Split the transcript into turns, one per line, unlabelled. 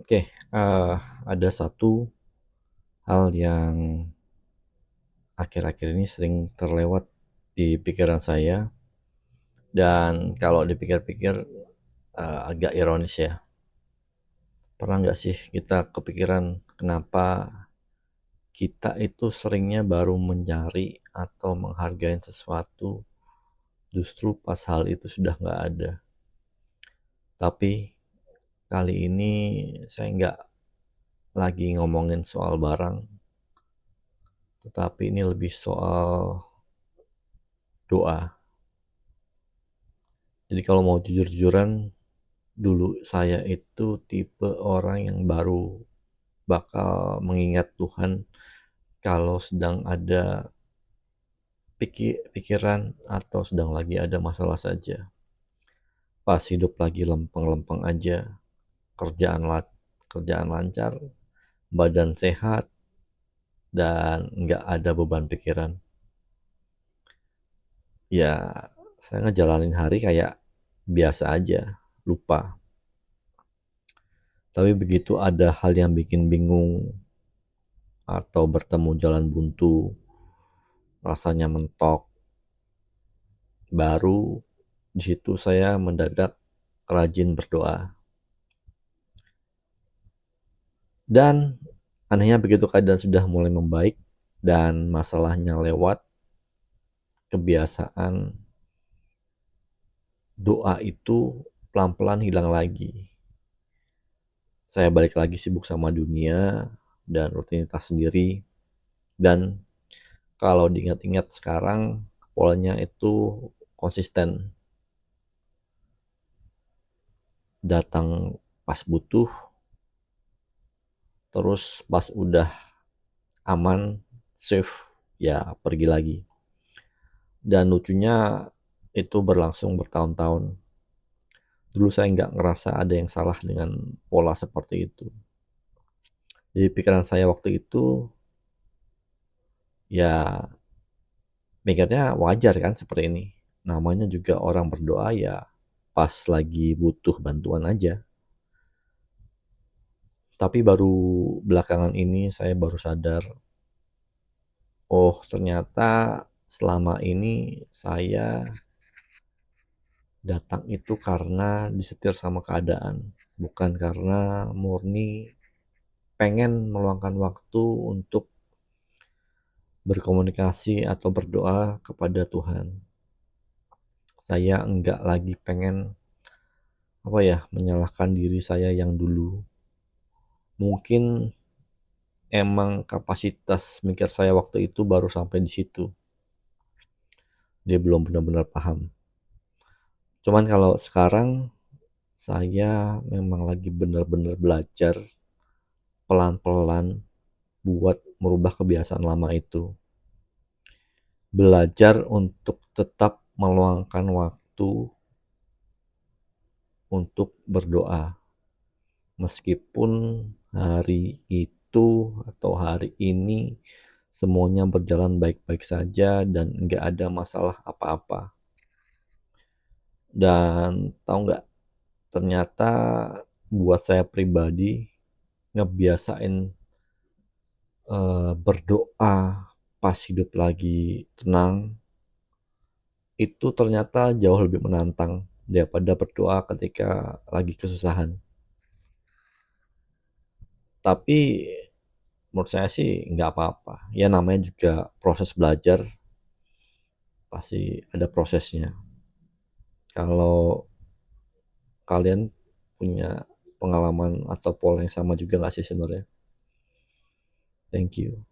Oke, ada satu hal yang akhir-akhir ini sering terlewat di pikiran saya, dan kalau dipikir-pikir agak ironis ya. Pernah nggak sih kita kepikiran kenapa kita itu seringnya baru mencari atau menghargai sesuatu justru pas hal itu sudah nggak ada. Tapi kali ini saya nggak lagi ngomongin soal barang, tetapi ini lebih soal doa. Jadi kalau mau jujur-jujuran, dulu saya itu tipe orang yang baru bakal mengingat Tuhan kalau sedang ada pikiran atau sedang lagi ada masalah saja. Pas hidup lagi lempeng-lempeng aja, kerjaan lancar, badan sehat, dan nggak ada beban pikiran. Ya, saya ngejalanin hari kayak biasa aja, lupa. Tapi begitu ada hal yang bikin bingung atau bertemu jalan buntu, rasanya mentok, baru di situ saya mendadak rajin berdoa. Dan anehnya begitu keadaan sudah mulai membaik dan masalahnya lewat, kebiasaan doa itu pelan-pelan hilang lagi. Saya balik lagi sibuk sama dunia dan rutinitas sendiri, dan kalau diingat-ingat sekarang polanya itu konsisten, datang pas butuh, terus pas udah aman, safe, ya pergi lagi. Dan lucunya itu berlangsung bertahun-tahun. Dulu saya nggak ngerasa ada yang salah dengan pola seperti itu. Di pikiran saya waktu itu, ya mikirnya wajar kan seperti ini. Namanya juga orang berdoa ya pas lagi butuh bantuan aja. Tapi baru belakangan ini saya baru sadar, oh ternyata selama ini saya datang itu karena disetir sama keadaan, bukan karena murni pengen meluangkan waktu untuk berkomunikasi atau berdoa kepada Tuhan. Saya enggak lagi pengen menyalahkan diri saya yang dulu. Mungkin emang kapasitas mikir saya waktu itu baru sampai di situ. Dia belum benar-benar paham. Cuman kalau sekarang saya memang lagi benar-benar belajar pelan-pelan buat merubah kebiasaan lama itu. Belajar untuk tetap meluangkan waktu untuk berdoa. Meskipun hari itu atau hari ini semuanya berjalan baik-baik saja dan nggak ada masalah apa-apa. Dan tahu nggak, ternyata buat saya pribadi ngebiasain berdoa pas hidup lagi tenang itu ternyata jauh lebih menantang daripada berdoa ketika lagi kesusahan. Tapi menurut saya sih nggak apa-apa. Ya namanya juga proses belajar, pasti ada prosesnya. Kalau kalian punya pengalaman atau pola yang sama juga nggak sih sebenarnya? Thank you.